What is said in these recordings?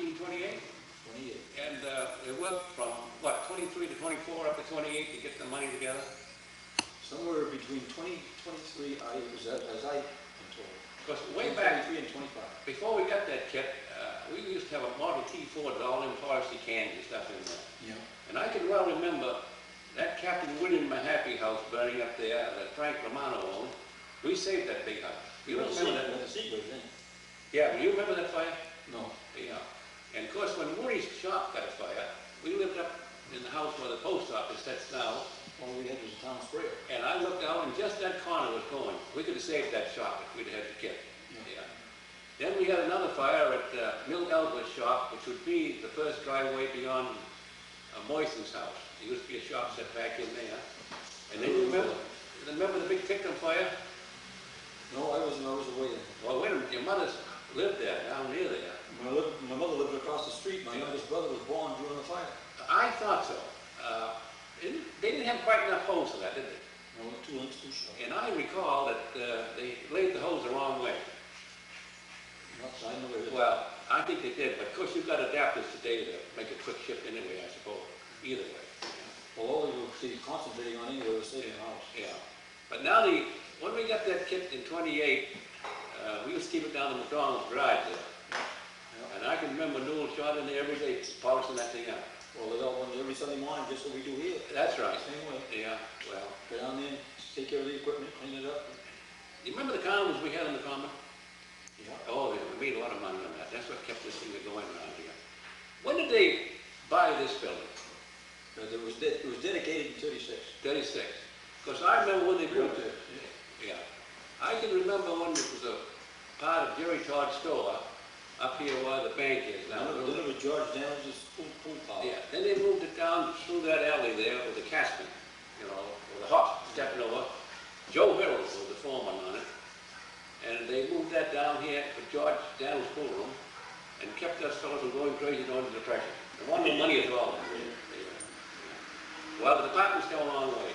1928. 28. And it went from, what, 23 to 24 up to 28 to get the money together? Somewhere between 20, 23, as I am told. Because way back, 23 and 25. before we got that kit, we used to have a Model T Ford with all them forestry cans and stuff in there. Yeah. And I can well remember that Captain William Mahaffey house burning up there that Frank Romano owned. We saved that big house. You don't remember that? The secret, then. Yeah, you remember that fire? No. Yeah. And of course, when Woody's shop got a fire, we lived up in the house where the post office sits now. All we had was a town sprayer. And I looked out, and just that corner was going. We could have saved that shop if we'd had the kit. Yeah. Then we had another fire at Mill Elba's shop, which would be the first driveway beyond Moiston's house. There used to be a shop set back in there. And then you remember the big Tickham fire? No, I was away then. Well, wait a minute, your mother's lived there, down near there. My mother lived across the street. My youngest brother was born during the fire. I thought so. They didn't have quite enough hose for that, did they? No, 2 inches too short. And I recall that they laid the hose the wrong way. I never did. Well, I think they did, but of course you've got adapters today to make a quick shift anyway, I suppose. Either way. Well, all you were concentrating on anyway was saving the house. Yeah. But now when we got that kit in 28, we used to keep it down in McDonald's garage there. Yeah. And I can remember Newell shot in there every day, polishing that thing out. Well, they got one every Sunday morning, just what we do here. That's right. Same way. Yeah, well. Go down there, take care of the equipment, clean it up. You remember the condoms we had in the common? Yeah. Oh, yeah, we made a lot of money on that. That's what kept this thing going around here. When did they buy this building? It was dedicated in 36. 36. Because I remember when they built it. Yeah. I can remember when it was a part of Jerry Todd's store up here where the bank is now. Then it was George Daniels' pool parlor. Yeah. Then they moved it down through that alley there with the Casman, you know, with the hop stepping over. Joe Hill was the foreman on it. And they moved that down here for George Daniels' pool room and kept us fellows from going crazy during the Depression. There wasn't no money at all. Well, the department's come a long way.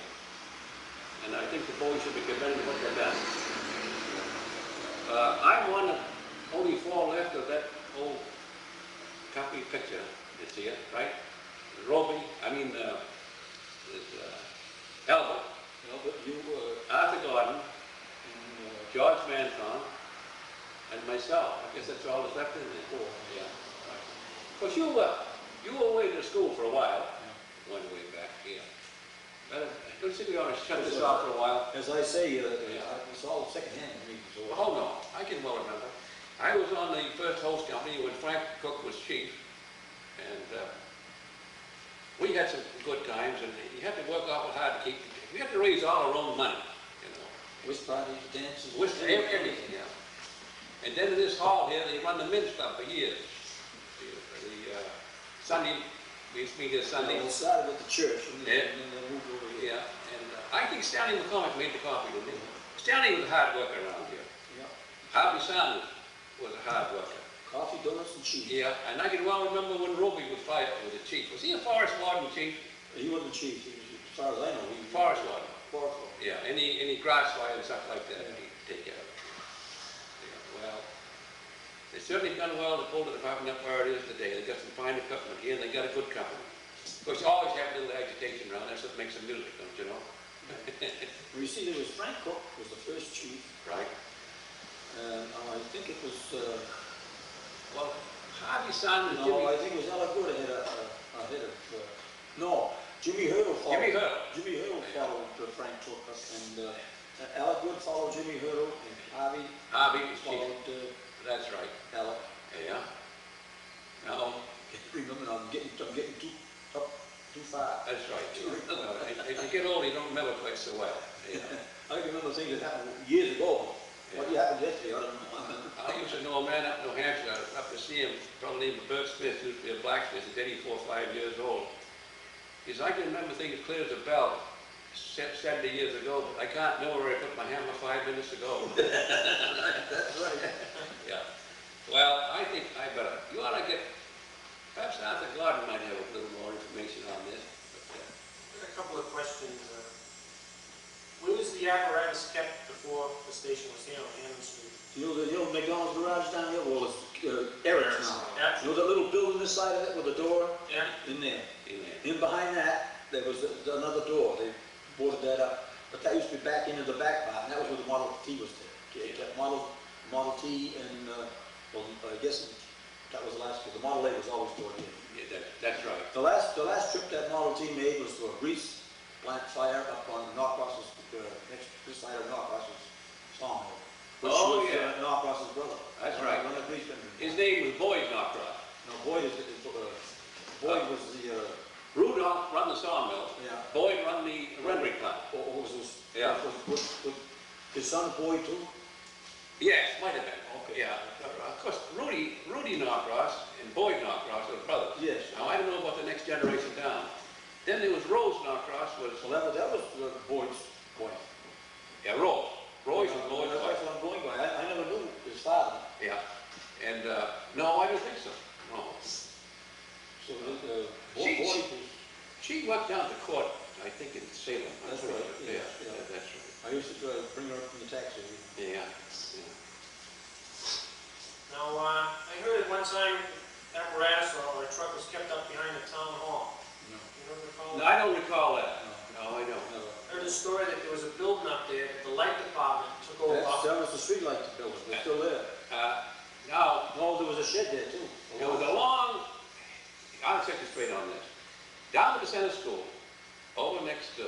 And I think the boys should be commended for what they've done. I'm one of only 4 left of that old copy picture that's here, right? Rowley, Albert. Albert, you were... Arthur Gordon, George Manton, and myself. I guess that's all that's left in there. Yeah. Right. Of course, you were away to school for a while. Yeah. Went way back, yeah. But I don't think we ought to shut this off for a while. As I say, it's all secondhand. So hold on, I can well remember. I was on the first hose company when Frank Cook was chief, and we had some good times, and you had to work awful hard to keep. We had to raise all our own money, you know. Whist parties, dances, everything, yeah. And then in this hall here, they run the men's club for years. The Sunday, we used to meet here Sunday. They started at the church, and then they moved over here. Yeah, and I think Stanley McCormick made the coffee, didn't he? Stanley was a hard worker around here. Yeah. Harvey Sanders was a hard worker. Coffee, donuts, and cheese. Yeah, and I can well remember when Roby was fired with the chief. Was he a forest warden chief? He wasn't chief. He was, as far as I know, he was forest warden. Forest warden. Yeah, any grass fire and stuff like that, he'd take care of it. Yeah, well, they certainly done well to pull the department up where it is today. They got some fine equipment here, and they got a good company. Of course, you always have a little agitation around. That's what makes the music, don't you know? You see, there was Frank Cook was the first chief. Right. And I think it was... well, Harvey Sanders... No, I think it was Alec Good ahead of... no, Jimmy Hurdle followed. Jimmy Hurdle followed Frank Cook. And Alec Good followed Jimmy Hurdle. And Harvey was followed... that's right. Alec. Yeah. Now... Remember, I'm getting too far. That's right. If you get old, you don't remember quite so well. Yeah. I can remember things that happened years ago. Yeah. What happened yesterday, I don't know. I used to know a man up in New Hampshire. Up to see him, probably named Bert Smith, who used to be a blacksmith. He's 84, 5 years old. He said, I can remember things clear as a bell 70 years ago, but I can't know where I put my hammer 5 minutes ago. That's right. Yeah. Well, I think I better. You ought to get... Perhaps Arthur Gordon might have a little more information on this. A couple of questions. Where was the apparatus kept before the station was here on Hammond Street? You know the old McDonald's garage down here? Well, it's Eric's now. Yeah. You know that little building this side of it with a door Yeah. in there. In there. In behind that, there was another door. They boarded that up. But that used to be back into the back part, and that was where the Model T was there. It kept Model T and, well, I guess that was the last, because the Model A was always toward the end. Yeah, that's right. The last trip that Model T made was to a grease plant fire up on Norcross's, next this side of Norcross's sawmill. Which Oh, was yeah. Norcross's brother. That's right. One of the grease men. His name was Boyd Norcross. No, Boyd Boyd was the, Rudolph run the sawmill. yeah. Boyd run the rendering plant. What was this? Yeah. Was his son Boyd too? Yes, might have been. Okay. Yeah. Of course, Rudy Norcross and Boyd Norcross were brothers. Yes. Now, I don't know about the next generation down. Then there was Rose Norcross was, Well, that was Boyd's wife. yeah, Rose. Rose was Boyd's That's wife. what I'm going by. I never knew his father. Yeah. And, no, I don't think so. No. So, She- Boyd was, She went down to court, I think in Salem. That's right, Yeah, yeah. that's right. I used to bring her up from the taxi. Yeah. Now, I heard at one time apparatus or a truck was kept up behind the town hall. No. You don't recall No, that? I don't recall that. No, I don't. Never. I heard a story that there was a building up there that the light department took over. That was the street light building. They're still there. Now, No, there was a shed there too. there was a long, I'll set you straight on this. Down at the center school, over next to,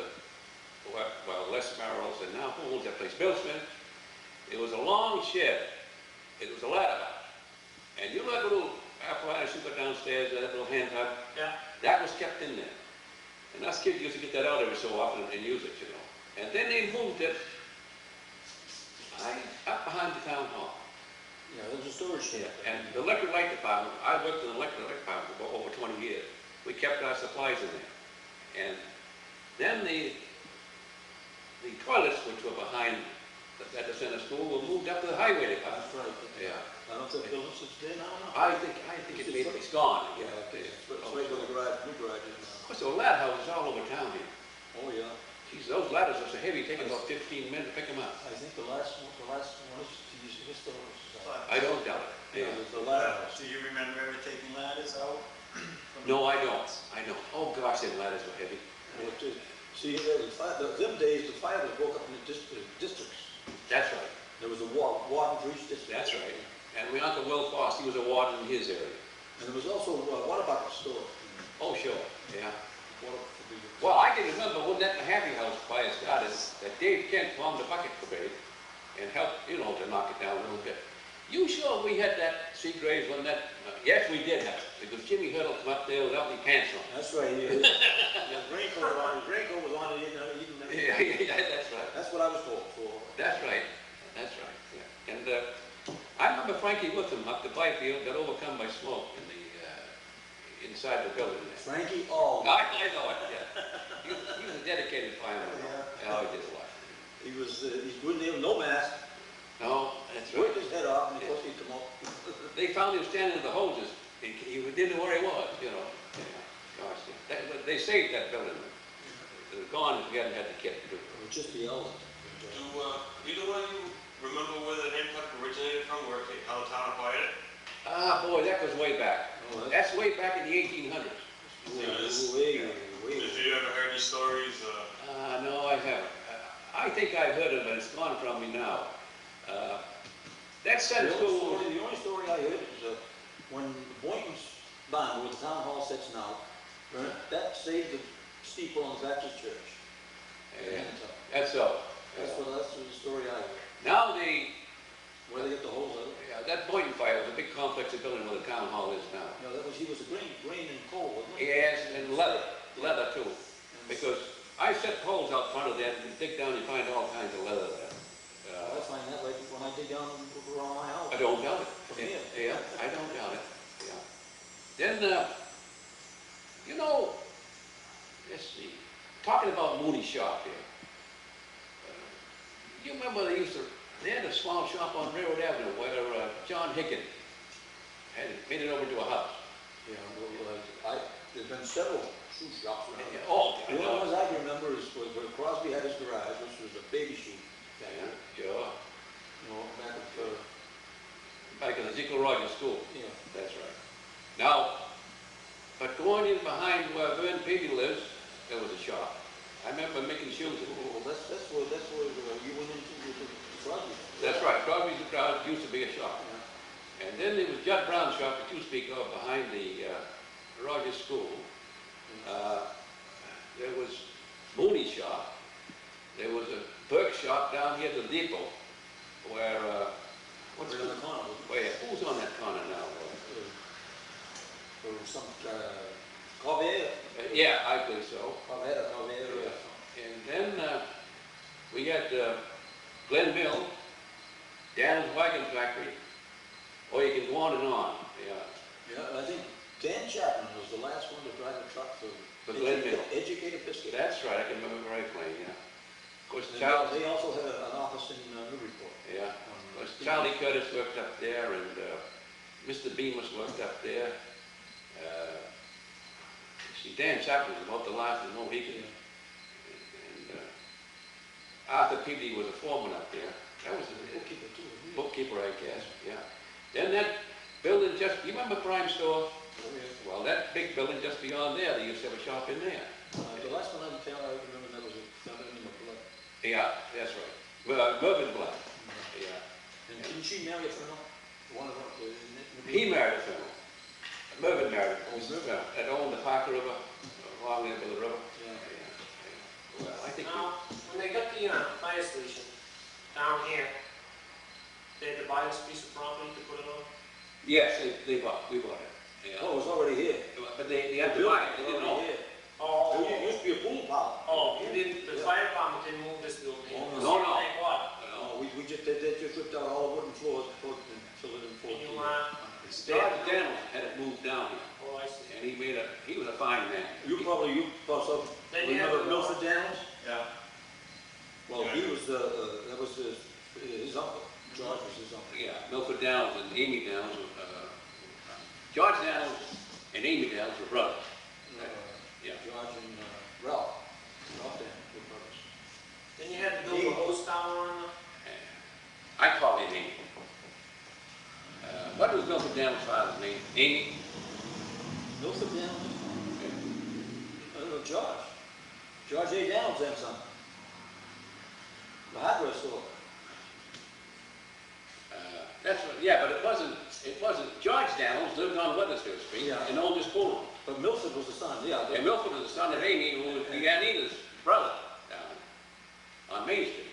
well, Les Merrill's, and now who owns that place? Bill Smith. It was a long shed. It was a ladder. And you know that little apparatus you put downstairs, that little hand tug? Yeah. That was kept in there. And us kids used to get that out every so often and use it, you know. And then they moved it up behind the town hall. Yeah, there was a storage shed. And the electric light department, I worked in the electric department for over 20 years. We kept our supplies in there. And then the toilets, which were behind at the center school, were moved up to the highway department. That's right. Yeah. I don't think building sits there now. I think it's gone. Yeah, okay. It's right where the garage, new garage is Of course, there were ladder houses all over town here. now. Oh, yeah. Geez, those ladders are so heavy, taking about 15 minutes to pick them up. I think the last one is to use the historical society. I don't doubt it. Yeah, Yeah. the ladder house. Do you remember ever taking ladders out? No, I don't. I don't. Oh gosh, them ladders were heavy. See, them days, the fire was broke up into districts. That's right. There was a warden for each district. That's right. And my Uncle Will Foss, he was a warden in his area. And there was also a water bucket store. Oh, sure. Yeah. Water for the- Well, I can remember when that Happy House fire started, that Dave Kent formed the bucket brigade and helped, you know, to knock it down a little bit. You sure we had that Seagraves when that? Yes, we did have it, because Jimmy Hurdle come up there without any pants on. That's right. Yeah, raincoat was on it. He didn't Yeah, that's right. That's what I was told for. That's right. That's right. Yeah. And I remember Frankie Witham up the Byfield got overcome by smoke in the inside the building there. Frankie All. I know it. Yeah. He was a dedicated fireman. Yeah. Oh, he did a lot. He wouldn't have no mask. No, that's Worked right. his head off, and of course he'd come up. They found him standing with the hoses. He didn't know where he was, you know. Yeah. Gosh, they saved that building. It was gone if we hadn't had the kit to do it. It was just the element. Do either one of you remember where the name tuck originated from, where how the town acquired it? Ah, boy, that was way back. Oh, That's way back in the 1800s. Way. Have you ever heard these stories? No, I haven't. I think I've heard of it, but it's gone from me now. That center school. The only story I heard is when Boynton's barn, where the town hall sits now, that saved the steeple on the Baptist church. Yeah, that's so. That's the story I heard. Now Where they get the holes out of it. that Boynton fire was a big complex of building where the town hall is now. No, he was a grain and coal, wasn't he? Yes, and leather too. Because I set poles out front of that and dig down and find all kinds of leather there. I find that like when I dig down around my house. I don't doubt it. From here. Yeah, I don't doubt it. Yeah. Then, you know, let's see, talking about Mooney's shop here. You remember they had a small shop on Railroad Avenue where John Hicken had made it over to a house. Yeah, well, there's been several shoe shops around. Yeah, oh, I The only know. ones I can remember is where Crosby had his garage, which was a baby shoe. Yeah, sure. You know, Back in the Ezekiel Rogers School. yeah. That's right. Now, going in behind where Vern Peavy lives, there was a shop. I remember making shoes. Well, that's where you went into Crosby. That's right, Crosby's used to be a shop. Yeah. And then there was Judd Brown's shop that you speak of behind the Rogers School. There was Mooney's shop. There was a Burke shop down here at the depot where, What's in the corner? who's on that corner now? Some Corvair. Yeah, I think so. Corvair. Yeah. And then we had Glen Mill, Dan's Wagon Factory, or you can go on and on. Yeah. Yeah, I think Dan Chapman was the last one to drive a truck for Glen Mill. Educator Biscuit. That's right, I can remember very plainly, yeah. Of course, And Charles, they also had an office in Newburyport. yeah. Of course, Charlie Curtis worked up there, and Mr. Bemis worked up there. See, Dan Chapman was about the last of the Mohicans. And Arthur Peavy was a foreman up there. That was a Bookkeeper too. bookkeeper, I guess, yeah. Then that building just, you remember Prime Store? Oh, yeah. Well, that big building just beyond there, they used to have a shop in there. The last one I remember that was a family in the blood. Yeah, that's right. Mervyn Black, yeah. And didn't she marry a fellow? One of them. He married a fellow. Mervyn married a fellow that owned the Parker River, along there by the river. Yeah. Yeah. Well, I think, Now, when they got the fire station down here, they had to buy this piece of property to put it on? yes, we bought it. Yeah. Oh, it was already here. But they had to buy it, they didn't own it. Oh, It used to be a pool pile. oh, you didn't, the Yeah. fire department didn't move this building? Oh, no. Thank God. We just, they just ripped out all the wooden floors and filled it in And you, 14. George Daniels had it moved down here, oh, I see. and he was a fine man. You also Then you have remember the- Milford Daniels? Yeah. Well, Yeah. he was, that was his uncle. George was his uncle. Yeah, Milford Downs and Amy Downs, George Downs and Amy Downs were brothers. Yeah. George and Ralph Daniels were brothers. Then you had to build a hose tower on I call him Amy. What was Milford Downs' father's name? Amy? Milford Daniels? George. George A. Daniels and son. The hardware store. That's what, yeah, but it wasn't, George Daniels lived on Weathersfield Street Yeah. and owned this pool. But Milford was the son, yeah. And Milford was the son of Amy, who was Anita's brother down on Main Street.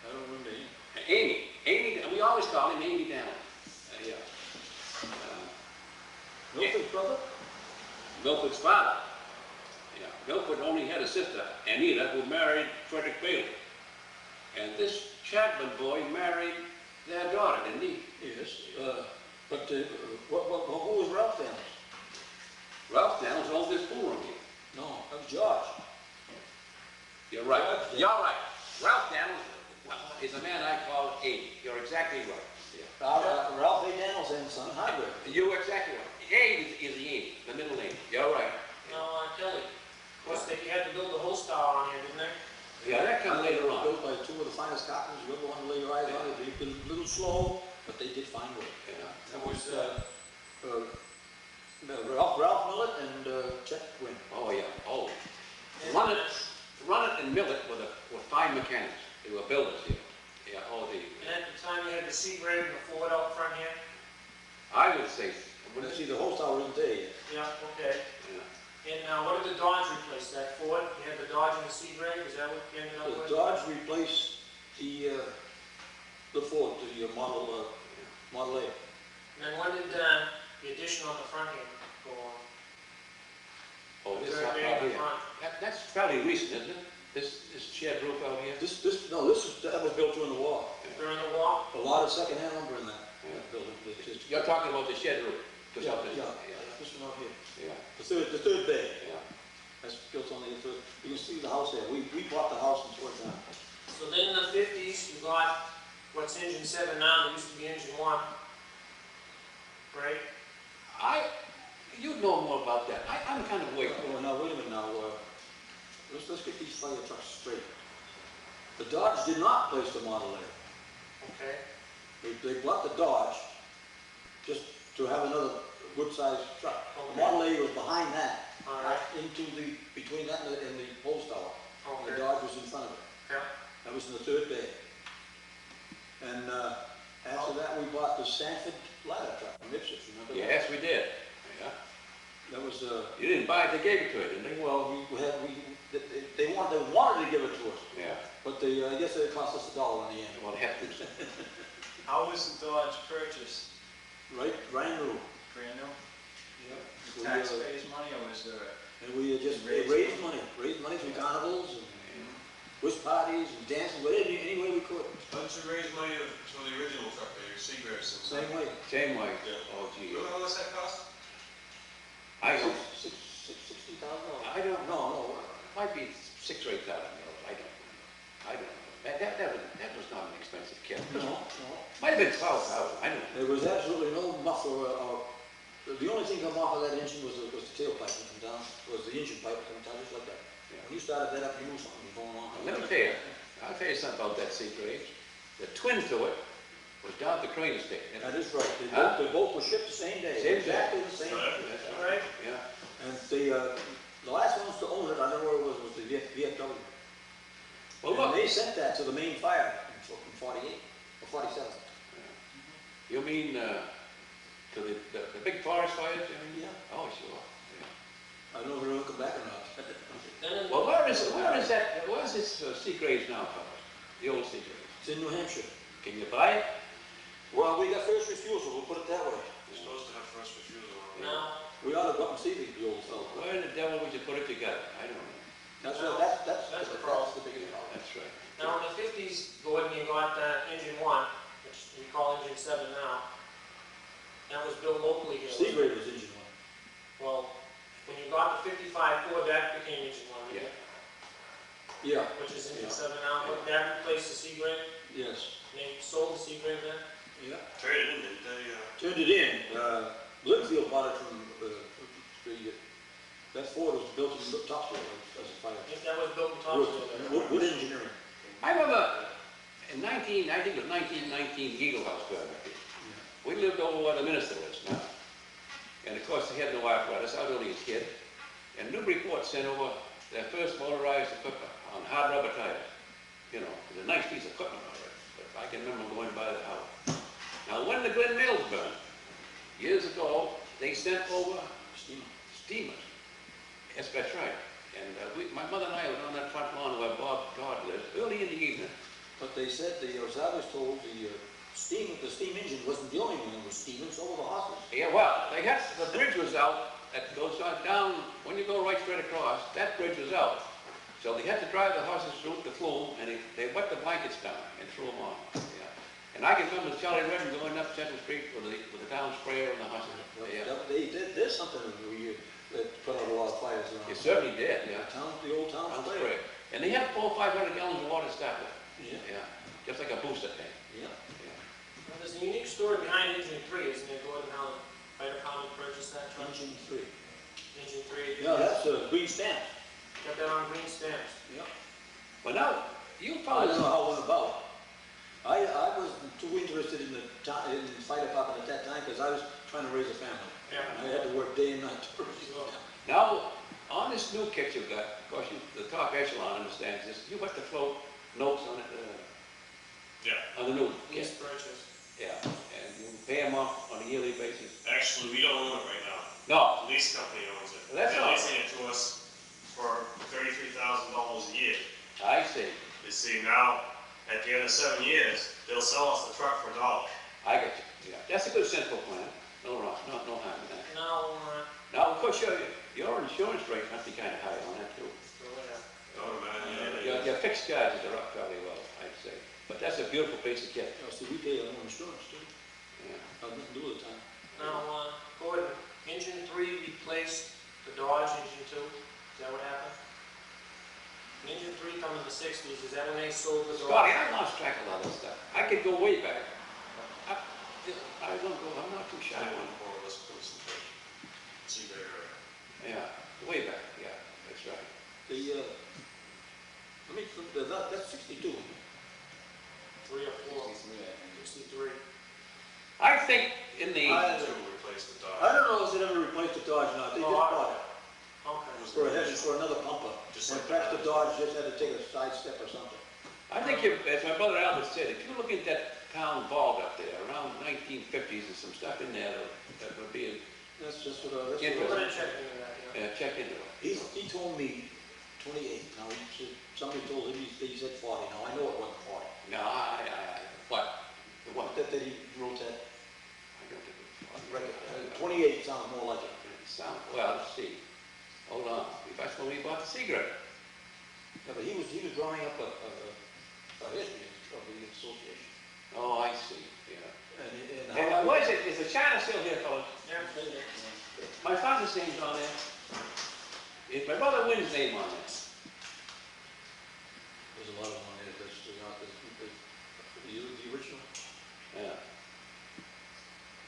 I don't remember him. Amy, we always called him Amy Downs. Yeah. Milford's brother? Milford's father. Yeah. Milford only had a sister, Anita, who married Frederick Bailey. And this Chapman boy married their daughter, didn't he? Yes. But who was Ralph Daniels? Ralph Daniels owned this pool room here. No, that was George. You're right. George, You're right. Ralph Daniels is a man I call Amy. You're exactly right. Yeah. Ralph A. Daniels and son, hardware. You're exactly right. A is the Amy, the middle name. You're right. No, Kelly. Of course, they had to build a hose tower on here, didn't they? Yeah, that comes later on. Built by two of the finest carpenters you ever want to lay your eyes on. They've been a little slow, but they did fine work. Yeah. That was, Ralph Millett and Chet Wynn. Oh, yeah. Oh. Runnett and Millett were fine mechanics. They were builders here. Yeah, and at the time you had the Seagrave and the Ford out front here? I would say, Let's see, the whole tower isn't there yet. Yeah, okay. yeah. And what did the Dodge replace? That Ford? You had the Dodge and the Seagrave? Is that what you ended up The with? Dodge replaced the Ford, the Model A. And then when did the addition on the front here go on? Oh, this Very out big in the here. front. That's fairly recent, isn't it? This shed roof out here? That was built during the war. During the war? A lot of second-hand lumber in that Yeah. building. You're talking about the shed roof? Just Yeah, out there. this one out here. Yeah. The third bay. Yeah. That's built on the third. You can see the house there. We bought the house and tore it down. So then in the 50s, you got what's engine 7 now, that used to be engine 1. Right? You know more about that. I'm kind of waiting. Oh, now, wait a minute now. Let's get these fire trucks straight. The Dodge did not place the Model A. Okay. They bought the Dodge just to have another good sized truck. Okay. The Model A was behind that, All right. between that and the post tower. Okay. The Dodge was in front of it. Yeah. That was in the third bay. And after that, we bought the Sanford ladder truck from Ipswich, remember? that? Yes, we did. Yeah. That was, You didn't buy it, they gave it to you, didn't they? well, they wanted to give it to us, Yeah. but I guess it cost us $1 in the end. Well, it had to. How was the Dodge purchased? Right, brand new. Brand new? Yeah. The taxpayers' money, or was there And we just Raised raised money through carnivals and wish parties and dancing, but any way we could. How did you raise money for the original truck, the Seagraves? Same way. Same way. Yeah. Oh, gee. Remember how much that cost? I don't, $60,000. I don't know. No, It might be $6,000 or $8,000. I don't know. That was not an expensive kit. no. Might have been 12,000. I don't know. There was absolutely no muffler. The only thing come off of that engine was the tailpipe that come down, was the engine pipe coming down just like that. Yeah. When you started that up, you knew something was going on. Let me tell you, I'll tell you something about that Seagraves. The twin to it was down at the crane stick. That is right. Huh? They both were shipped the same day. Same day. Exactly the same Right. day. That's All right. Yeah. And the last ones to own it, I don't know where it was the VFW. Well, And look. they sent that to the main fire in 48 or 47. You mean to the big forest fires? You mean? Yeah. Oh, sure. Yeah. I don't know if they'll come back or not. Then Well, where is that? Where's this Seagraves now, fellas? The old Seagraves. It's in New Hampshire. Can you buy it? Well, we got first refusal, we'll put it that way. You're supposed to have first refusal on it. now, We ought to go up and see the old fellow. Where in the devil would you put it together? I don't know. That's the problem. the biggest problem. That's right. now in the 50s, Gordon, you got engine 1, which we call engine 7 now. That was built locally here. Seagrave was engine one. Well, when you got the 55 Ford, that became engine 1, Yeah. Yeah. which is engine Yeah. 7 now. But that replaced the Seagrave. Yes. They sold the Seagrave then. Yeah. Traded in, didn't they? Turned it in. Bloomfield bought it from that Ford was built in Topsfield as a fire. If that was built in Topsfield. Wood engineering. I remember in I think it was 1919, the Eagle House burned up here. We lived over where the minister lives now. And of course, they had no apparatus. I was only a kid. And Newburyport sent over their first motorized equipment on hard rubber tires. You know, it was a nice piece of equipment already. But I can remember going by the house. Now, when the Glen Mills burned, years ago, they sent over steamers. Yes, that's right. And my mother and I were on that front lawn where Bob Todd lives, early in the evening. But they said, as I was told, the steam engine wasn't the only one that was steaming, so were the horses. Yeah, well, they had, the bridge was out, that goes on down, when you go right straight across, that bridge was out. So they had to drive the horses through the flume, and they wet the blankets down and threw them on. Yeah. And I can remember Charlie Redden going up Central Street with the down sprayer and the horses. Yeah. There's something that put out a lot of fires around. It certainly did, yeah. The old town Town sprayer. sprayer. And they had 400 or 500 gallons of water to start with. Yeah. Yeah. Just like a booster tank. Yeah. Well, there's a unique story behind engine 3, isn't there, Gordon, how the fire department purchased that truck? Engine 3. Engine 3. Yeah, that's green stamp. Got that on green stamps. Yeah. But now, you I fellas, don't know how it went about. I wasn't too interested in the fire department at that time because I was trying to raise a family. Yeah. And I had to work day and night to raise a family. now, on this new kit you've got, of course, the top echelon understands this, you have to float notes on it, Yeah. on the new kit. Lease purchase. Yeah, and you pay them off on a yearly basis. Actually, we don't own it right now. No, The lease company owns it. Well, that's They're all. leasing it to us for $33,000 a year. I see. You see, now, at the end of 7 years, they'll sell us the truck for $1. I get you. Yeah, that's a good simple plan. No wrong, no harm in that. Now, Now, of course, your insurance rate must be kind of high on that too. Don't imagine. Your fixed charges are up fairly well, I'd say. But that's a beautiful piece of kit. See, we pay our own insurance too. Yeah. Had nothing to do with the time. now, Gordon, engine 3 replaced the Dodge engine 2. Is that what happened? Engine 3 come in the 60s. Is that when they sold the Scotty, Dodge? I lost track of all this stuff. I could go way back. I don't go, I'm not too shy. I want more or less concentration. See there. Yeah, way back, yeah, that's right. That's 62. 3 or 4. 63. I think in the, I- Two replaced replace the I Dodge. don't know if it ever replaced the Dodge or not, they just bought it. Okay. For another pumper. Just And like perhaps the the Dodge just had to take a side step or something. I think if, as my brother Albert said, if you look at that town vault up there, around 1950s, there's some stuff in there that would be, That's just We're Interesting. gonna check into that, yeah. check into it. he told me 28, now he said, somebody told him he said 40, now I know it wasn't 40. No, what? The what? That he wrote that I don't think it was. record. 28 sounds more like it. Sound, well, let's see. Hold on. That's when we bought the cigarette. Yeah, but he was drawing up a history of the association. Oh, I see, yeah. And And what is it? Is the China still here, fellas? Yeah. My father's name's on there. Is my brother Wynn's name on there? there's a lot of them on there, that's not the original. Yeah.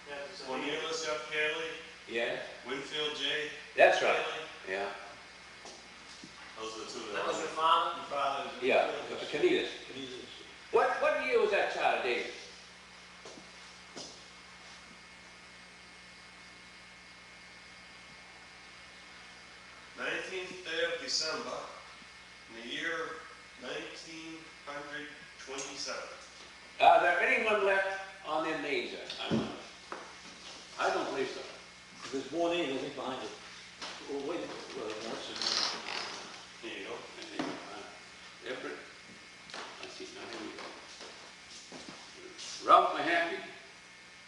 Yeah, it's a- Cornelius F. Haley, Yeah? Winfield J. That's right. Haley. Yeah. Those are the two That was that. your father? Your father's. Yeah, Canitas. And he's, What year was that charter dated? 19th day of December, in the year 1927. Are there anyone left on their names there? I don't believe so. there's more names, I think, behind it. Oh, wait, no, it's, There you go. Everett. Let's see, now here we go. Ralph Mahaffey,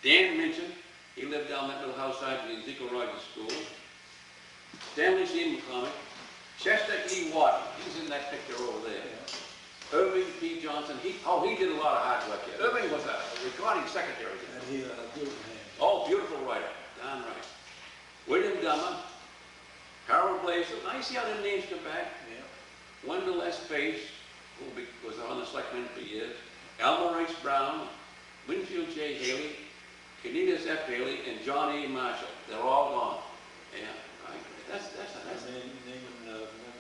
Dan Minchin, he lived down that little house side of the Ezekiel Rogers School. Stanley C. McCormick, Chester E. Watson, he's in that picture over there. Irving P. Johnson, he did a lot of hard work here. Irving was a recording secretary there. and he, beautiful hand. Oh, beautiful writer, darn right. William Dummer, Harold Blazer, now you see how the names come back? Yeah. Wendell S. Pace, who was on the selectmen for years, Alma Rice Brown, Winfield J. Haley, Canitas F. Haley, and John E. Marshall. They're all gone. Yeah, right. That's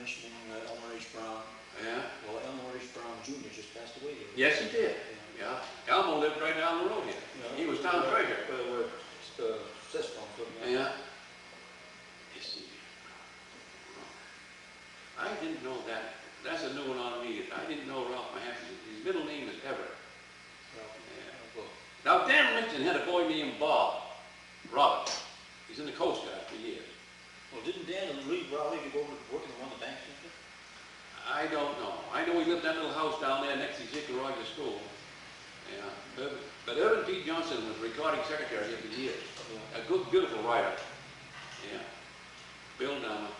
Mentioning Elmer H. Brown. yeah. Well, Elmer H. Brown Jr. just passed away. Yes, he did. Yeah. Elmo lived right down the road here. He was town treasurer. Where Sesbon put him. Yeah. Yes, he did. I didn't know that. That's a new one on me. I didn't know Ralph Mahaffey. His middle name is Everett. Yeah. Now, Dan Lincoln had a boy named Bob Robert. He's in the Coast Guard for years. Well, didn't Dan leave Rowley to go to work in one of the banks? I don't know. I know he lived in that little house down there next to Ezekiel Rogers School. Yeah. But Irvin P. Johnson was recording secretary here for years. A good, beautiful writer. Yeah. Bill Dahmer.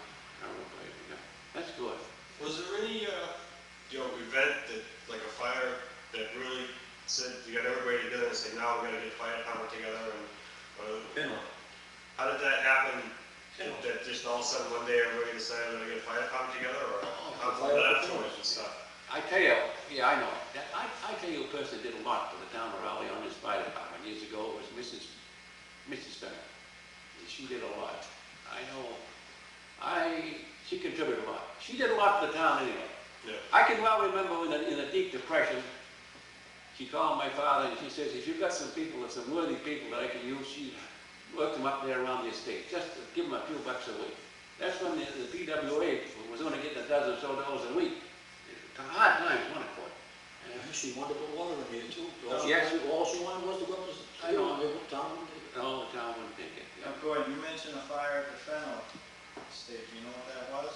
Yeah. That's good. Was there any, event that, like a fire, that really said, you got everybody together and say, now we're gonna get fire department together and, how did that happen? That just all of a sudden one day everybody decided we're gonna get a fire department together, or how did that afterwards and stuff? I tell you, yeah, I know. I tell you a person that did a lot for the town of Rowley on his fire department years ago was Mrs. Fenner. She did a lot. I know. She contributed a lot. She did a lot for the town anyway. Yeah. I can well remember in the Deep Depression, she called my father and she says, if you've got some people, some worthy people that I can use, she worked them up there around the estate, just to give them a few bucks a week. That's when the PWA was only getting $a dozen or so a week. Hard times, wasn't it, boy? She wanted to put water in here too. Yes. All she wanted was to go up to the town. No, the town wouldn't take it. Now, Gordon, you mentioned a fire at the Fennel stage. You know what that was?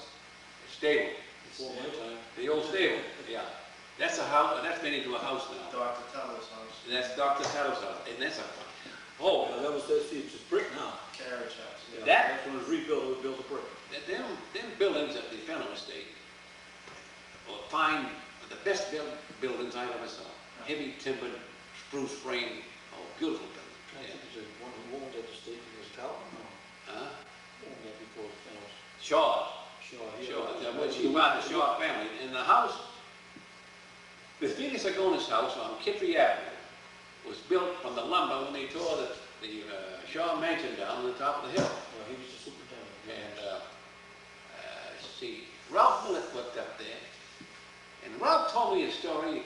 Stable. Before my time. The old stable, yeah. That's a house, that's made into a house now. Dr. Teller's house. And that's Dr. Tattle's house, and that's a, Yeah, that was, it's a brick now. Carriage house. Yeah, That- That's when it was rebuilt, it was built a brick. them buildings at the Fennel Estate were fine, the best buildings I ever saw. Heavy timbered, spruce frame, beautiful building. I think it's one who owned at the state, it was Calvin, no? Huh? Who owned that before the Fennels? Shaw. Sure. She bought the Shaw family. And the house, the Felix Agonis house on Kittry Avenue was built from the lumber when they tore the Shaw mansion down on the top of the hill. Well, he was the superintendent. And, see, Ralph Willett worked up there. And Ralph told me a story.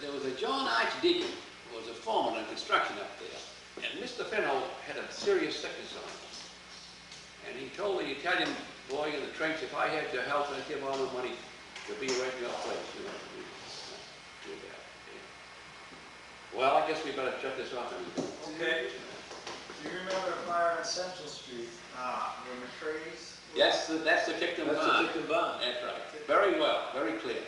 There was a John Archdeacon who was a foreman in construction up there. And Mr. Fennell had a serious told the Italian boy in the trench, if I had your house, I'd give all the money to be right in your place, you know. Do that, yeah. Well, I guess we better shut this off. Okay. Do you remember the fire on Central Street? Where the trees? Yes, that's the Ticton That's Barn. the Ticton Barn. That's right. Very well, very clear.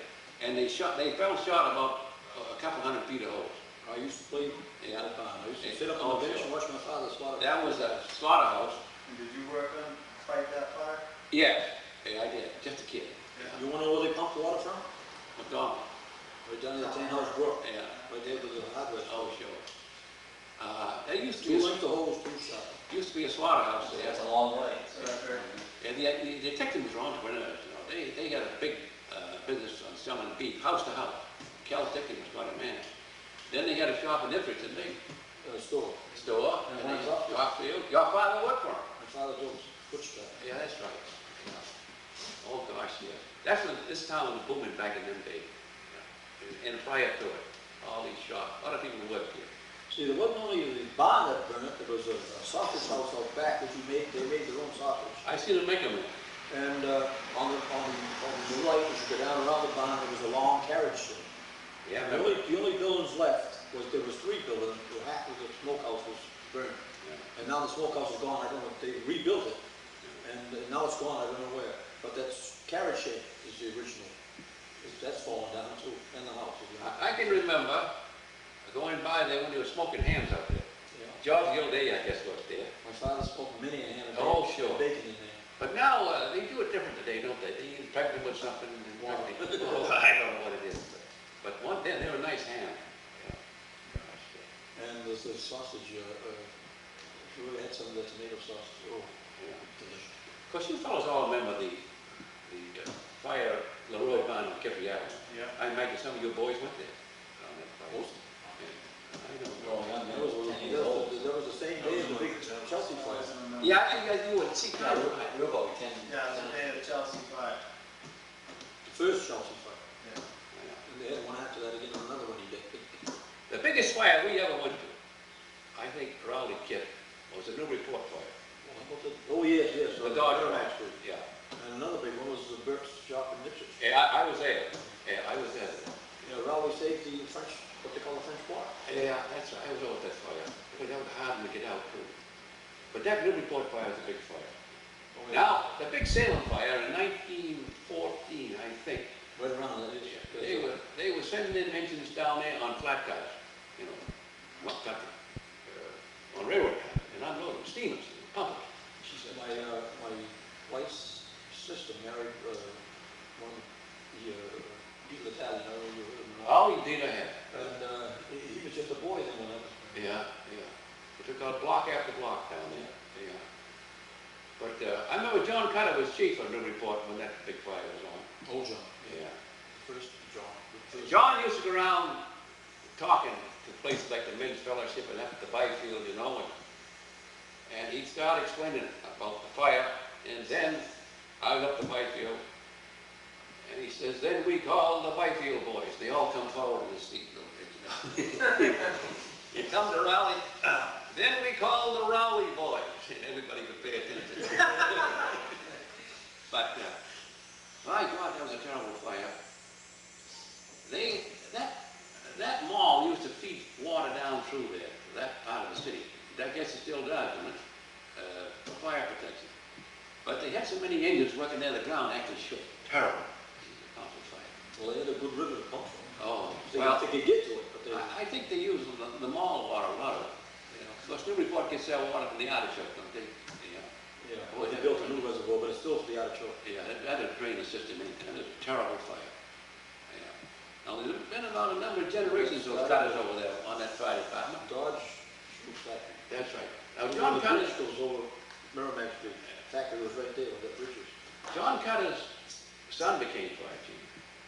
And they fell short about a couple 100 feet of hose. I used to play in Yeah. that barn. I used to sit up on the bench and watch my father slaughter. That was a slaughterhouse. And did you work on, fight that fire? Yes, yeah, I did, just a kid. You wanna know where they pumped water from? McDonald. Right down in the Ten House Brook. Yeah. Right there with the hardware Oh, store. sure. There used to Two be, lengths of hose, two shot. used to be a slaughterhouse there. That's a long way. And the detectives were entrepreneurs, you know. They had a big business on selling beef, house to house. Cal Dickens was quite a man. Then they had a shop in Ipswich, didn't they? Store. Store, And and one's they up there. shop field. Your father worked for him. My father drove foot traffic. Yeah, that's right. Yeah. Oh, gosh, yeah. That's when this town was booming back in them days. Yeah. And prior to it, all these shops, a lot of people worked here. See, there wasn't only the barn that burned, there was a sausage house out back which they made their own sausage. I seen them make them. And on the right, as you go down around the barn, there was a long carriage street. Yeah, The only buildings left there was three buildings, half of the smokehouse was burned. Yeah. And now the smokehouse is gone, I don't know, they rebuilt it. And now it's gone, I don't know where. But that carriage shape is the original. That's fallen down too, and the house. I can remember going by there when they were smoking hams out there. Yeah. George Gilday, I guess, was there. My father smoked many a ham and Oh, sure. bacon in there. But now, they do it different today, don't they? They infect them with something and oh, I don't know what it is. But one day, they were nice ham. Yeah. And there's the sausage, if you really had some of the tomato sausage, oh, Yeah. delicious. Of course, you fellows all remember the fire Leroy Barn on Kiffy Avenue. Yeah. I imagine some of your boys went there. On that fire. Most. Yeah. I don't know. Growing up, That was the same day as the big Chelsea fire. Yeah, I think you would see Yeah, that. we're about 10. Yeah, it was the day of the Chelsea fire. The first Chelsea fire. Yeah. And they had one after that again, another one he did. The biggest fire we ever went to, I think Rowley Kid, was the Newburyport fire. Oh, yes, yes. The Dodge Fairfax Road. Street. Yeah. And another big one was the Burt's shop in Mitchell. Yeah, I was there. Yeah, I was there. You know, Rowley saved the French, what they call the French Quarter. Yeah, that's right. I was over at that fire. Because that was hard to get out too. But that Newburyport fire was a big fire. Oh, yeah. Now, the big Salem fire in 1914, I think, Right around that is. they were sending in engines down there on flat cars, you know, not country, on railroad cars, and unloading steamers, pumpers. She said, my wife's sister married one of the people Italian, I don't know if you heard of him. Oh, indeed I have. And he was just a boy then when I was. Yeah, yeah. We took out block after block down there. Yeah. But I remember John Cutter was chief of Newburyport when that big fire was on. Old John. Yeah. First John. John used to go around talking to places like the Men's Fellowship and up at the Byfield, you know, and he'd start explaining about the fire, and then I was up the Byfield, and he says, then we call the Byfield boys. They all come forward in the seat. You come to Rowley, then we call the Rowley boys. And everybody could pay attention. But, my God, that was a terrible fire. That mall used to feed water down through there, that part of the city. I guess it still does, doesn't it? For fire protection. But they had so many engines working there, the ground actually shook. Terrible. Awful fire. Well, they had a good river to pump from. Oh, They well, could get to it, but they. I think they use the mall water a lot of it. You know, of course, Newburyport gets their water from the artichoke, don't they? Yeah, well, they built a new reservoir, but it's still for the artichoke. Yeah, that had a drainage system in it, and it was a terrible fire. Yeah. Now, there's been about a number of generations of cutters over there on that fire department. Dodge Shoe Factory. That's right. Now, And John the Cutters, bridge goes over Merrimack Street. Factory was right there with that bridges. John Cutter's son became fire chief,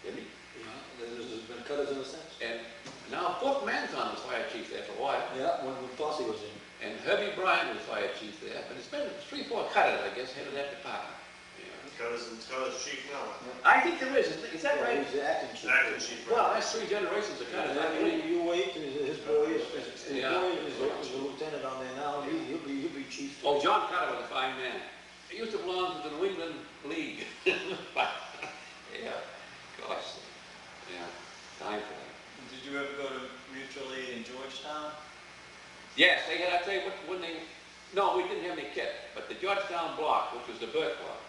didn't he? Yeah, there's been cutters in the sense. And now Book Manton was fire chief there for a while, Yeah, when Fossey was in. and Herbie Bryant was fire chief there, but it's been 3, 4 cutters, I guess, head of that department. Yeah. Because chief now. I think there is that Yeah, right? he's the acting chief. Acting chief. Well, that's 3 generations of cutters, I believe. You wait, his boy is Yeah. a lieutenant on there now, he'll be chief. Oh, John Cutter was a fine man. He used to belong No, we didn't have any kit, but the Georgetown block, which was the Burke block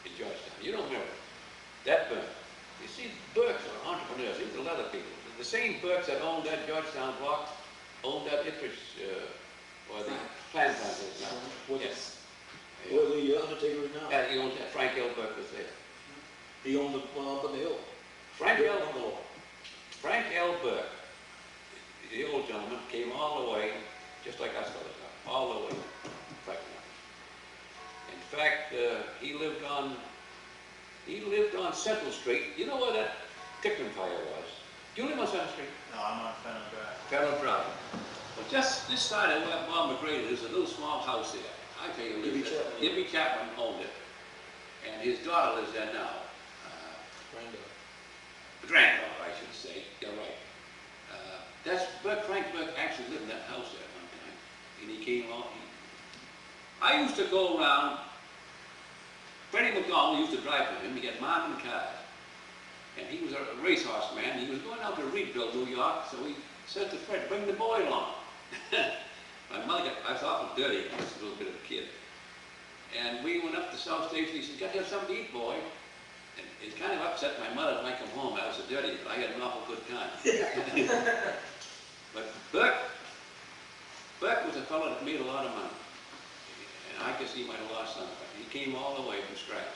in Georgetown, you don't remember, that Burke. You see, Burkes are entrepreneurs, these are leather people. The same Burkes that owned that Georgetown block owned that Ipswich, or the plant plantation now. Yes. Where the Undertaker is now. Yeah, he owned that. Frank L. Burke was there. He owned the one up on the hill. Frank L. Burke, the old gentleman, came all the way, just like us fellas are, all the way. In fact, he lived on Central Street. You know where that Tickman fire was? Do you live on Central Street? No, I'm on Fennel Drive. Federal Drive. Well, just this side of where Bob McGrady lives, a little small house there. I tell you, Gibby Chapman owned it, and his daughter lives there now. Granddaughter, I should say. You're right. Frank Burke actually lived in that house there one time, and he came along. I used to go around. Freddie McDonald used to drive for him. He had Martin cars, and he was a racehorse man. He was going out to Reedville, New York, so he said to Fred, "Bring the boy along." My mother I thought was dirty. I was a little bit of a kid. And we went up to South Station. He said, "Got to have something to eat, boy." And it kind of upset my mother when I come home. I was so dirty, but I had an awful good time. But Burke was a fellow that made a lot of money. And I guess he might have lost some of it. He came all the way from scratch.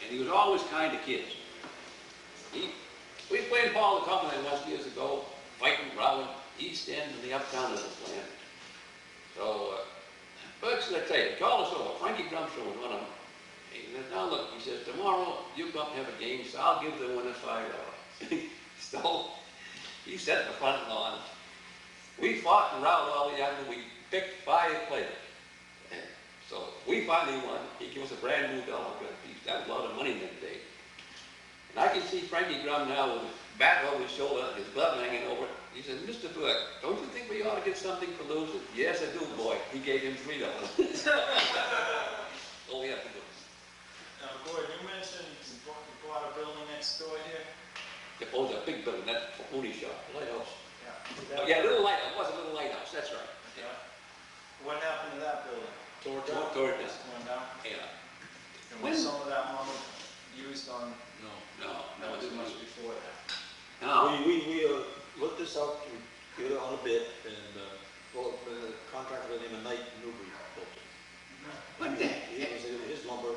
And he was always kind to kids. We played ball at the company once years ago, fighting, rowing, East End and the uptown of the plant. So, Burke said, I tell you, call us over. Frankie Drumstrom was one of them. He said, now look, he says, tomorrow you go up and have a game, so I'll give the winner $5. So, he set the front lawn. We fought and rowed all the afternoon. We picked 5 players. So, we finally won. He gave us a brand new dollar piece. That was a lot of money that day. And I can see Frankie Drum now with his bat over his shoulder, his glove hanging over it. He said, "Mr. Burke, don't you think we ought to get something for losing?" "Yes, I do, boy." He gave him $3. Oh, we have to do. Now, Gordon, you mentioned you bought a building next door here? Oh, it's a big building, that's a pony shop, lighthouse. Yeah. Oh, yeah, a little lighthouse, it was a little lighthouse, that's right. Yeah. What happened to that building? Tore it down. Toward this, Going down? yeah. And was some of that money used on, No, that was didn't much use it. before that? No, We looked this out, we got it on a bid, and, well, the contractor by the name of Knight Newbury built it. what the It heck? was his lumber.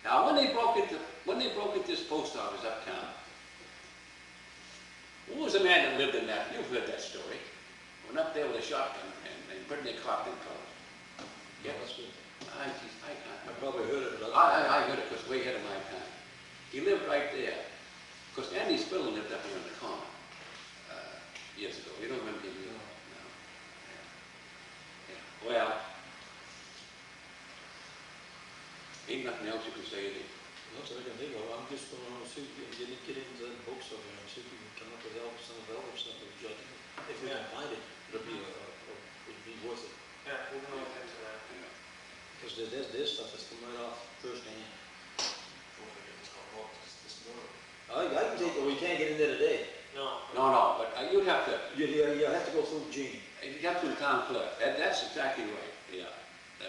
Now, when they broke into this post office uptown, who was the man that lived in that? You've heard that story. Went up there with a shotgun and put in their coffin colors. Yeah, that's good. I I probably heard it, but heard it because way ahead of my time. He lived right there. Of course, Andy Spiller lived up here in the corner years ago. You don't remember him? No. Yeah. Well, ain't nothing else you can say, is it? that's what I can think of. I'm just going to see if we can get into the books over here and see if we can come up with some Elvis stuff. If we can find it, it'll be worth it. Yeah, we're gonna look into that. Yeah. Because there's stuff that's come right off first hand. I can take it, we can't get in there today. No. No, but you'd have to. You have to go through Gene. You have to the town clerk. That's exactly right. Yeah.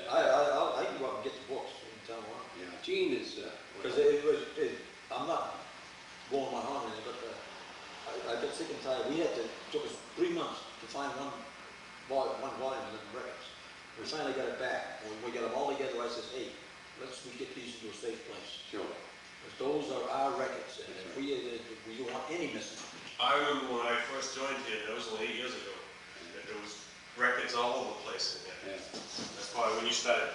I can go out and get the books in town hall. Yeah. Gene is. Because I'm not blowing my horn in it, but I got sick and tired. Took us 3 months to find one volume of the records. We finally got it back. When we got them all together, I says, hey, let's get these into a safe place. Sure. Because those are our records, and if we don't want any missing. I remember when I first joined here, that was only 8 years ago, that there was records all over the place in there. Yeah. That's probably when you started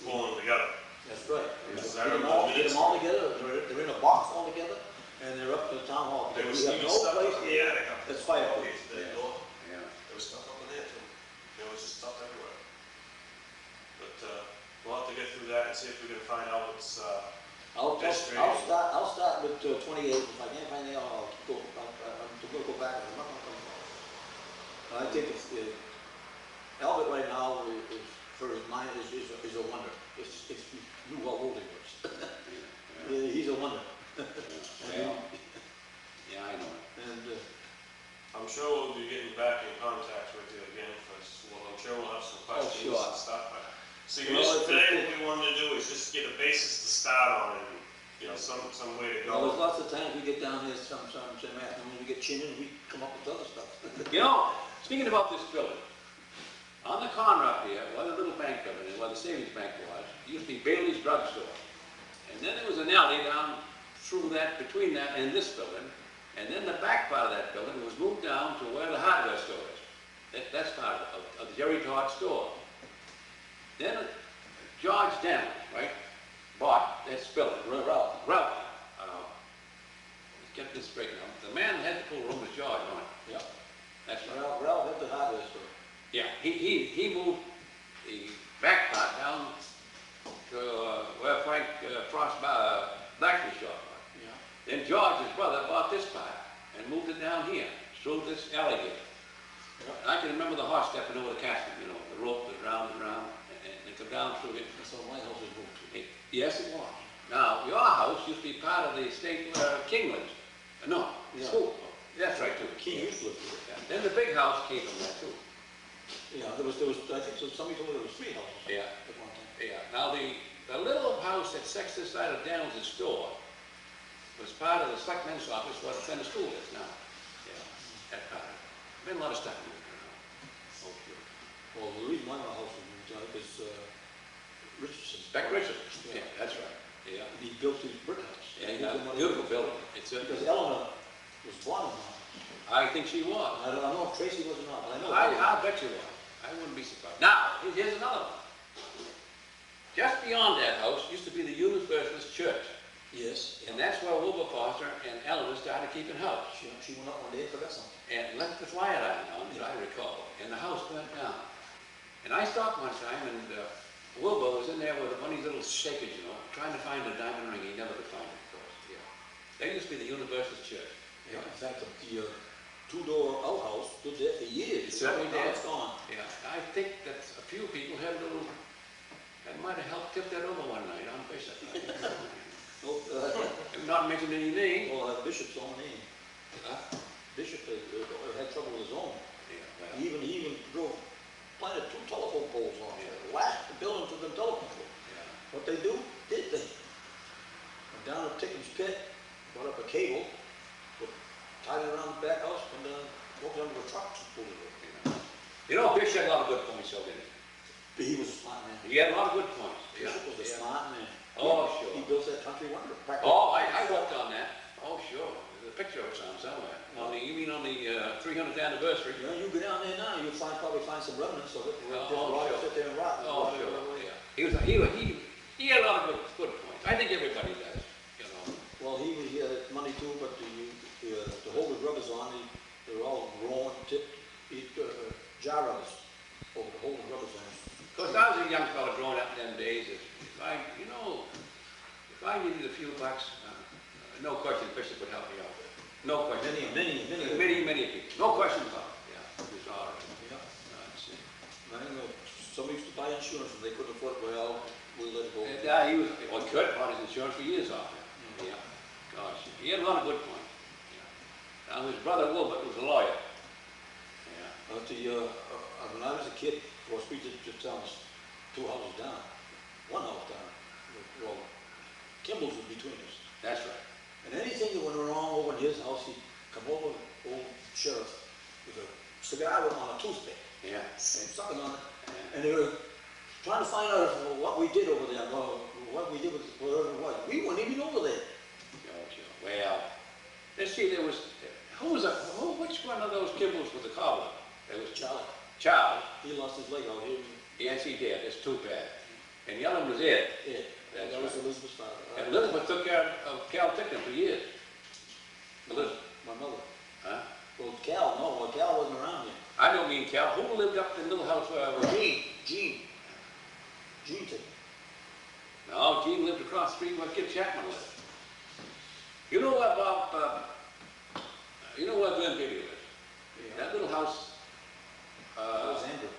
pulling them together. That's right. Because Get I them all together, they're in a box all together, and they're up to the town hall. There was We have even no stuff place up in the here attic up that's fireproof. the door. Yeah. There was stuff up in there too. There was just stuff everywhere. But we'll have to get through that and see if we can find out what's I'll That's start with 28. If I can't find it, I'll go back. I'm not gonna come back. I think Albert right now is for his mind is a wonder. If you knew how old he was, he's a wonder. Well, yeah, I know. And I'm sure we'll be getting back in contact with you again, because I'm sure we'll have some So you're Well, just, it's today what we wanted to do is just get a basis to start on and, you know, some way to Well, there's go. lots of times we get down here some afternoon, we get chinning, we come up with other stuff. You know, speaking about this building, on the corner up here, where the little bank building, where the savings bank was, used to be Bailey's drugstore. And then there was an alley down through that, between that and this building. And then the back part of that building was moved down to where the hardware store is. That's part of the Jerry Todd store. Then George Denton, right, bought this building, Rowley. Let's get this straight now. The man that had the pool room was George, wasn't it? Yeah. That's right. Ralph had the hardware store. Yeah, he moved the back part down to where Frank Frost Blacksmith shop was. Yeah. Then George, his brother, bought this part and moved it down here, through this alley here. Yeah. And I can remember the horse stepping over the casket, you know, the rope that round and round, and they come down through it. That's how my house was moved to. Yes, it was. Now, your house used to be part of the estate where King lives. No, Yeah. school. That's right, too. King used to live here. Yeah. Then the big house came from there, too. Yeah, there was, I think somebody told me there was 3 houses. Yeah. At one time. Yeah, now the little house that sets this side of Daniels' store was part of the selectmen's office where the center school is now. Yeah, that part. Been a lot of stuff moved around. Oh, sure. Well, the reason why my house was moved out is Richardson. Beck Richardson. Yeah, that's right. Yeah. He built his brick house. Yeah, he had a beautiful building. It's a, Because Eleanor was born in mine. I think she was. I don't know if Tracy was or not, but I know. I bet you was. I wouldn't be surprised. Now, here's another one. Just beyond that house used to be the Universalist Church. Yes. And that's where Wilbur Foster and Eleanor started keeping house. She went up one day and forgot something. And left the fire iron on, as I recall, and the house burnt down. And I stopped one time, and Wilbur was in there with one of these little shakers, you know, trying to find a diamond ring. He never could find it, of course. Yeah. That used to be the Universalist Church. Yeah. In fact, the 2-door outhouse stood there for years. It certainly Now did. it's gone. Yeah. I think that a few people had a little, that might have helped tip that over one night on Bishop. No, I'm not mentioning any name. well, Bishop's own name. Bishop had trouble with his own. Yeah, well, He even drove, planted 2 telephone poles on it, Yeah. lashed the building to the telephone pole. yeah. What they do, did they? Went down to Tickham's pit, brought up a cable, tied it around the back house, and walked under the truck and pulled it over. You know, Bishop had a lot of good points, so didn't But he was a smart man. he? He had a lot of good points. Bishop was a Yeah. smart man. Oh, sure. He built that country wonder. Oh, I worked on that. Oh, sure. There's a picture of it somewhere. You mean on the 300th anniversary? You know, you go down there now, you'll probably find some remnants of it. Oh, Just rock, sure. sit there and rock. Oh, sure. Yeah. He had a lot of good points. I think everybody does, you know. Well, he had money too, but to hold the rubbers on, they were all raw and tipped, jar rubbers over to hold the rubbers on. Of course, I was a young fellow growing up in them days. If I needed a few bucks, no question Bishop would help me out. No question. Many people. No question about it. Yeah, it was all right. Yeah. Let's see. I know, somebody used to buy insurance and they couldn't afford it, well, we'll let it go. Well, Kurt bought his insurance for years off it. Yeah. Gosh, he had a lot of good points. Yeah. Now, his brother Wilbert was a lawyer. Yeah. When I was a kid, of course, we did tell us 2 houses down, 1 house down. Well, Kimball's was between us. That's right. And anything that went wrong over in his house, he'd come over, old sheriff, with a cigar on a toothpick, Yeah. and sucking on it. And they were trying to find out what we did over there, what we did with whatever it was. We weren't even over there. Well, let's see, which one of those Kimballs was the cobbler? It was Charlie, Charles. he lost his leg out here. Yes, he did. It's too bad. And the other one was Ed. Yeah, That's that was right. Elizabeth's father. And Elizabeth took care of Cal Tickton for years. Elizabeth. My mother. Huh? Well, Cal wasn't around yet. I don't mean Cal. Who lived up in the little house where I was? Gene Tickton. No, Gene lived across the street where Kip Chapman lived. You know what, Bob? You know where Glenn Bibby lives? Yeah. That little house. That was Andrew.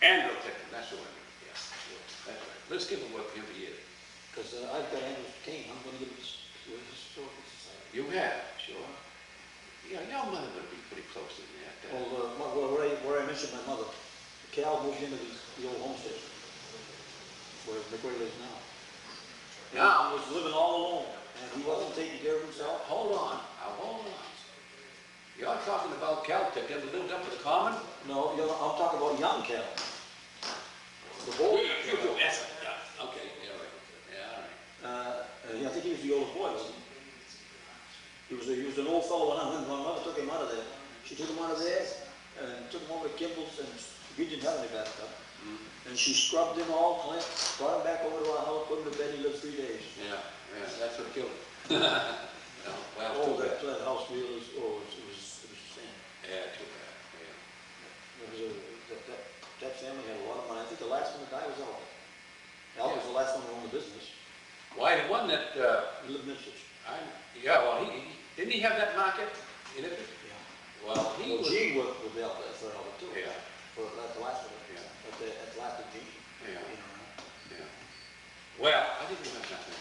Andrew Tickton. That's the one. Yeah, sure. That's right. Let's give him work for him for years. Because I've got Andrew's cane, I'm going to give it to the Historical Society. You have, sure. Yeah, your mother would be pretty close in that. Well, where I mentioned my mother, Cal moved into the old homestead. where McRae lives now. Now- He was living all alone, and he wasn't taking care of himself. Hold on, now hold on. You're talking about Caltech, that lived up to the common? No, I'm talking about young Cal. The boy. That's it, yeah, okay, yeah, right, yeah, all right. I think he was the oldest boy, wasn't he? He was an old fellow when my mother took him out of there. She took him out of there and took him over to Kimball's, and we didn't have any bathtub. And she scrubbed him all clean, brought him back over to our house, put him to bed, he lived 3 days. Yeah, that's what killed him. No, well, Oh, too bad. that house really is, it was insane. Yeah, too bad, yeah. That family had a lot of money. I think the last one to die was Albert. Albert was the last one to own the business. Why, the one that, He lived in Ipswich. yeah, well, didn't he have that market in it? Yeah. Well, he Well, was. Gene worked with Albert, for Albert too. Yeah, For the last one. Yeah. At the last of Gene. Yeah. You know. yeah. Well, I think we have nothing